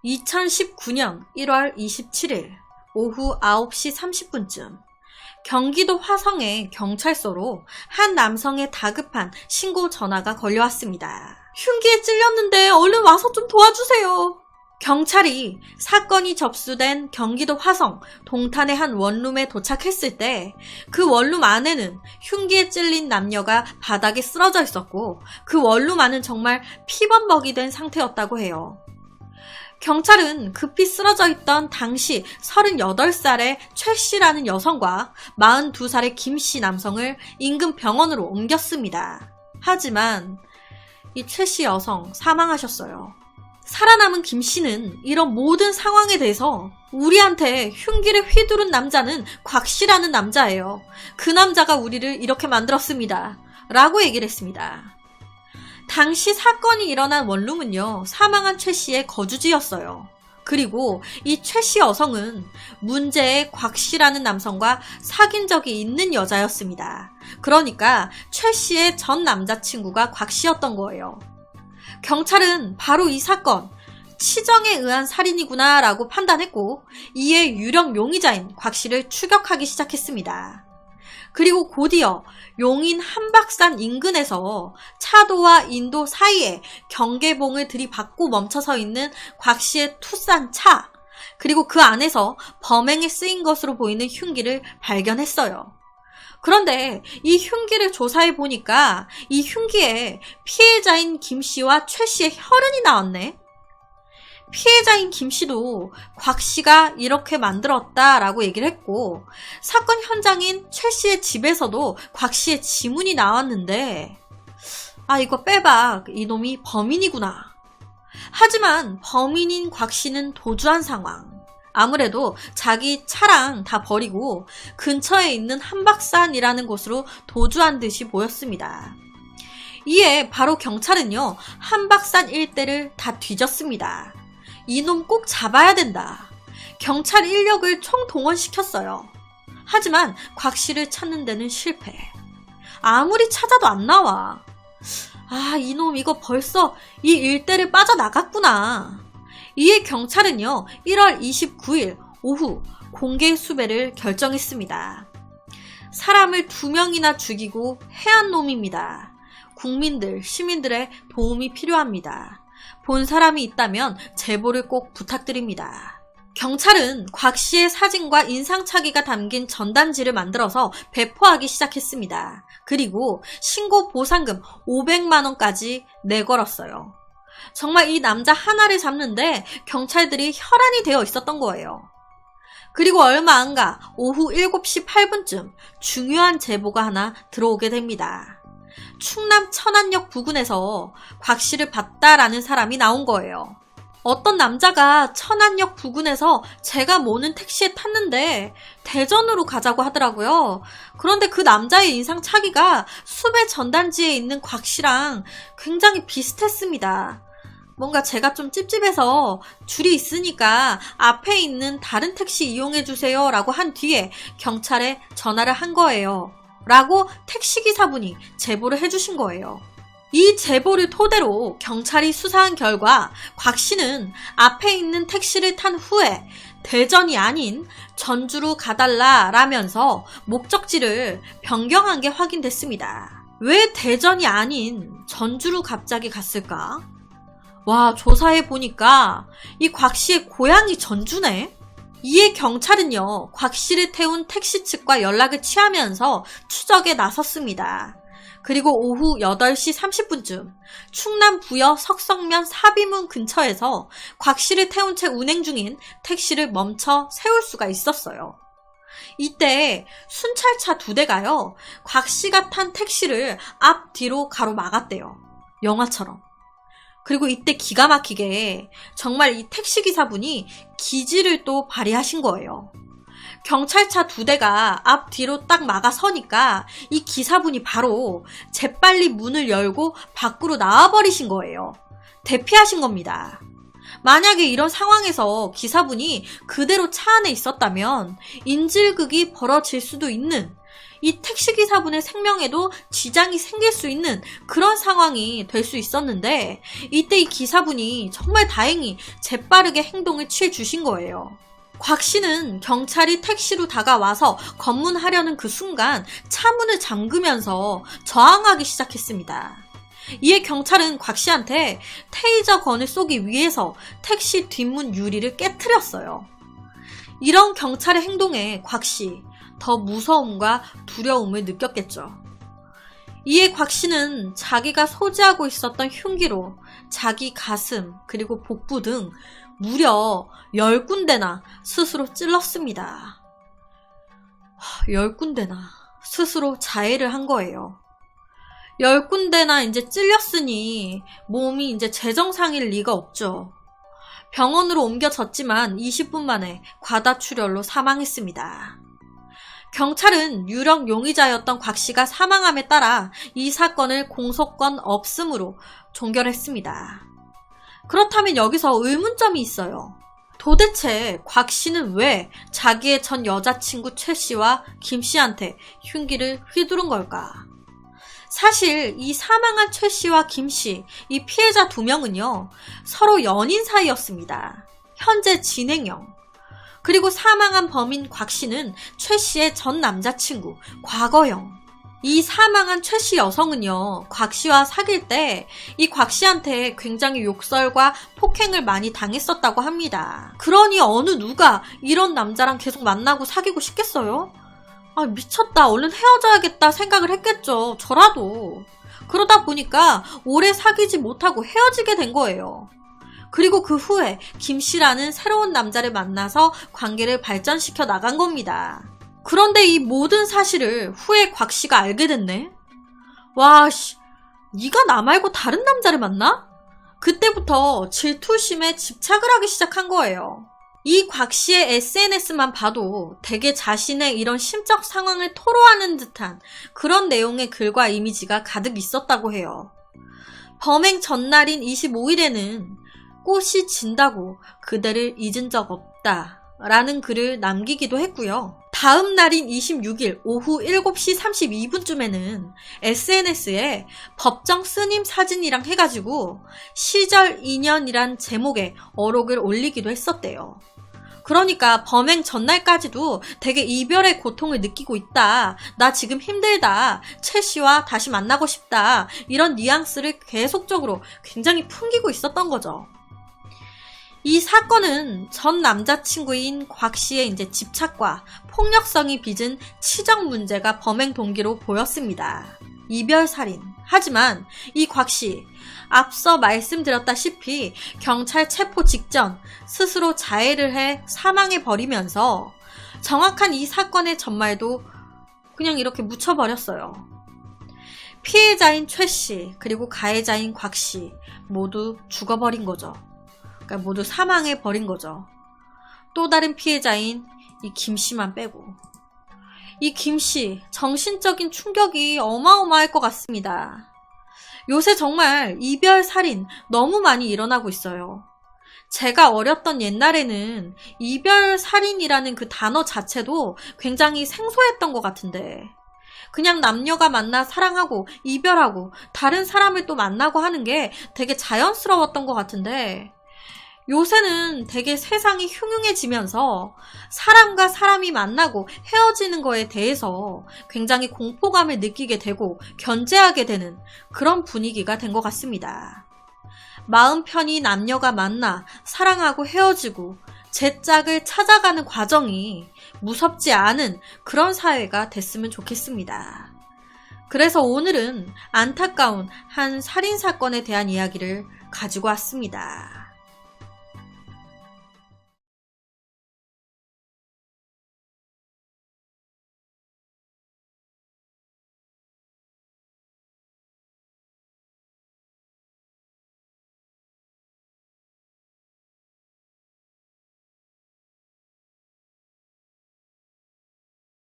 2019년 1월 27일 오후 9시 30분쯤 경기도 화성의 경찰서로 한 남성의 다급한 신고 전화가 걸려왔습니다. 흉기에 찔렸는데 얼른 와서 좀 도와주세요. 경찰이 사건이 접수된 경기도 화성 동탄의 한 원룸에 도착했을 때 그 원룸 안에는 흉기에 찔린 남녀가 바닥에 쓰러져 있었고 그 원룸 안은 정말 피범벅이 된 상태였다고 해요. 경찰은 급히 쓰러져 있던 당시 38살의 최 씨라는 여성과 42살의 김 씨 남성을 인근 병원으로 옮겼습니다. 하지만 이 최 씨 여성 사망하셨어요. 살아남은 김 씨는 이런 모든 상황에 대해서 우리한테 흉기를 휘두른 남자는 곽 씨라는 남자예요. 그 남자가 우리를 이렇게 만들었습니다. 라고 얘기를 했습니다. 당시 사건이 일어난 원룸은요, 사망한 최 씨의 거주지였어요. 그리고 이 최 씨 여성은 문제의 곽 씨라는 남성과 사귄 적이 있는 여자였습니다. 그러니까 최 씨의 전 남자친구가 곽 씨였던 거예요. 경찰은 바로 이 사건, 치정에 의한 살인이구나 라고 판단했고 이에 유력 용의자인 곽 씨를 추격하기 시작했습니다. 그리고 곧이어 용인 한박산 인근에서 차도와 인도 사이에 경계봉을 들이받고 멈춰서 있는 곽 씨의 투싼 차, 그리고 그 안에서 범행에 쓰인 것으로 보이는 흉기를 발견했어요. 그런데 이 흉기를 조사해 보니까 이 흉기에 피해자인 김 씨와 최 씨의 혈흔이 나왔네. 피해자인 김 씨도 곽 씨가 이렇게 만들었다라고 얘기를 했고 사건 현장인 최 씨의 집에서도 곽 씨의 지문이 나왔는데 이거 빼박, 이놈이 범인이구나. 하지만 범인인 곽 씨는 도주한 상황. 아무래도 자기 차랑 다 버리고 근처에 있는 한박산이라는 곳으로 도주한 듯이 보였습니다. 이에 바로 경찰은요, 한박산 일대를 다 뒤졌습니다. 이놈 꼭 잡아야 된다. 경찰 인력을 총동원시켰어요. 하지만 곽 씨를 찾는 데는 실패. 아무리 찾아도 안 나와. 이놈 이거 벌써 이 일대를 빠져나갔구나. 이에 경찰은요, 1월 29일 오후 공개 수배를 결정했습니다. 사람을 2명이나 죽이고 해한 놈입니다. 국민들, 시민들의 도움이 필요합니다. 본 사람이 있다면 제보를 꼭 부탁드립니다. 경찰은 곽 씨의 사진과 인상착의가 담긴 전단지를 만들어서 배포하기 시작했습니다. 그리고 신고 보상금 500만 원까지 내걸었어요. 정말 이 남자 하나를 잡는데 경찰들이 혈안이 되어 있었던 거예요. 그리고 얼마 안 가 오후 7시 8분쯤 중요한 제보가 하나 들어오게 됩니다. 충남 천안역 부근에서 곽 씨를 봤다라는 사람이 나온 거예요. 어떤 남자가 천안역 부근에서 제가 모는 택시에 탔는데 대전으로 가자고 하더라고요. 그런데 그 남자의 인상착의가 수배 전단지에 있는 곽 씨랑 굉장히 비슷했습니다. 뭔가 제가 좀 찝찝해서 줄이 있으니까 앞에 있는 다른 택시 이용해주세요 라고 한 뒤에 경찰에 전화를 한 거예요. 라고 택시기사분이 제보를 해주신 거예요. 이 제보를 토대로 경찰이 수사한 결과 곽 씨는 앞에 있는 택시를 탄 후에 대전이 아닌 전주로 가달라 라면서 목적지를 변경한 게 확인됐습니다. 왜 대전이 아닌 전주로 갑자기 갔을까? 와, 조사해 보니까 이 곽 씨의 고향이 전주네? 이에 경찰은요, 곽 씨를 태운 택시 측과 연락을 취하면서 추적에 나섰습니다. 그리고 오후 8시 30분쯤 충남 부여 석성면 사비문 근처에서 곽 씨를 태운 채 운행 중인 택시를 멈춰 세울 수가 있었어요. 이때 순찰차 2대가요, 곽 씨가 탄 택시를 앞뒤로 가로막았대요. 영화처럼. 그리고 이때 기가 막히게 정말 이 택시기사분이 기지를 또 발휘하신 거예요. 경찰차 2대가 앞뒤로 딱 막아서니까 이 기사분이 바로 재빨리 문을 열고 밖으로 나와버리신 거예요. 대피하신 겁니다. 만약에 이런 상황에서 기사분이 그대로 차 안에 있었다면 인질극이 벌어질 수도 있는 이 택시기사분의 생명에도 지장이 생길 수 있는 그런 상황이 될 수 있었는데 이때 이 기사분이 정말 다행히 재빠르게 행동을 취해 주신 거예요. 곽 씨는 경찰이 택시로 다가와서 검문하려는 그 순간 차문을 잠그면서 저항하기 시작했습니다. 이에 경찰은 곽 씨한테 테이저건을 쏘기 위해서 택시 뒷문 유리를 깨트렸어요. 이런 경찰의 행동에 곽 씨 더 무서움과 두려움을 느꼈겠죠. 이에 곽 씨는 자기가 소지하고 있었던 흉기로 자기 가슴 그리고 복부 등 무려 10군데나 스스로 찔렀습니다. 10군데나 스스로 자해를 한 거예요. 10군데나 이제 찔렸으니 몸이 이제 재정상일 리가 없죠. 병원으로 옮겨졌지만 20분 만에 과다출혈로 사망했습니다. 경찰은 유력 용의자였던 곽 씨가 사망함에 따라 이 사건을 공소권 없음으로 종결했습니다. 그렇다면 여기서 의문점이 있어요. 도대체 곽 씨는 왜 자기의 전 여자친구 최 씨와 김 씨한테 흉기를 휘두른 걸까? 사실 이 사망한 최 씨와 김 씨, 이 피해자 2명은요, 서로 연인 사이였습니다. 현재 진행형. 그리고 사망한 범인 곽 씨는 최 씨의 전 남자친구, 과거형. 이 사망한 최 씨 여성은요, 곽 씨와 사귈 때 이 곽 씨한테 굉장히 욕설과 폭행을 많이 당했었다고 합니다. 그러니 어느 누가 이런 남자랑 계속 만나고 사귀고 싶겠어요? 아, 미쳤다. 얼른 헤어져야겠다 생각을 했겠죠. 저라도. 그러다 보니까 오래 사귀지 못하고 헤어지게 된 거예요. 그리고 그 후에 김 씨라는 새로운 남자를 만나서 관계를 발전시켜 나간 겁니다. 그런데 이 모든 사실을 후에 곽 씨가 알게 됐네. 와, 씨, 네가 나 말고 다른 남자를 만나? 그때부터 질투심에 집착을 하기 시작한 거예요. 이 곽 씨의 SNS만 봐도 되게 자신의 이런 심적 상황을 토로하는 듯한 그런 내용의 글과 이미지가 가득 있었다고 해요. 범행 전날인 25일에는 꽃이 진다고 그대를 잊은 적 없다 라는 글을 남기기도 했고요. 다음 날인 26일 오후 7시 32분쯤에는 SNS에 법정 스님 사진이랑 해가지고 시절 인연이란 제목의 어록을 올리기도 했었대요. 그러니까 범행 전날까지도 되게 이별의 고통을 느끼고 있다. 나 지금 힘들다. 최 씨와 다시 만나고 싶다. 이런 뉘앙스를 계속적으로 굉장히 풍기고 있었던 거죠. 이 사건은 전 남자친구인 곽 씨의 이제 집착과 폭력성이 빚은 치적 문제가 범행 동기로 보였습니다. 이별살인. 하지만 이 곽 씨, 앞서 말씀드렸다시피 경찰 체포 직전 스스로 자해를 해 사망해버리면서 정확한 이 사건의 전말도 그냥 이렇게 묻혀버렸어요. 피해자인 최 씨, 그리고 가해자인 곽 씨 모두 죽어버린 거죠. 그러니까 모두 사망해버린 거죠. 또 다른 피해자인 이 김 씨만 빼고. 이 김 씨, 정신적인 충격이 어마어마할 것 같습니다. 요새 정말 이별 살인 너무 많이 일어나고 있어요. 제가 어렸던 옛날에는 이별 살인이라는 그 단어 자체도 굉장히 생소했던 것 같은데 그냥 남녀가 만나 사랑하고 이별하고 다른 사람을 또 만나고 하는 게 되게 자연스러웠던 것 같은데 요새는 되게 세상이 흉흉해지면서 사람과 사람이 만나고 헤어지는 거에 대해서 굉장히 공포감을 느끼게 되고 견제하게 되는 그런 분위기가 된 것 같습니다. 마음 편히 남녀가 만나 사랑하고 헤어지고 제 짝을 찾아가는 과정이 무섭지 않은 그런 사회가 됐으면 좋겠습니다. 그래서 오늘은 안타까운 한 살인사건에 대한 이야기를 가지고 왔습니다.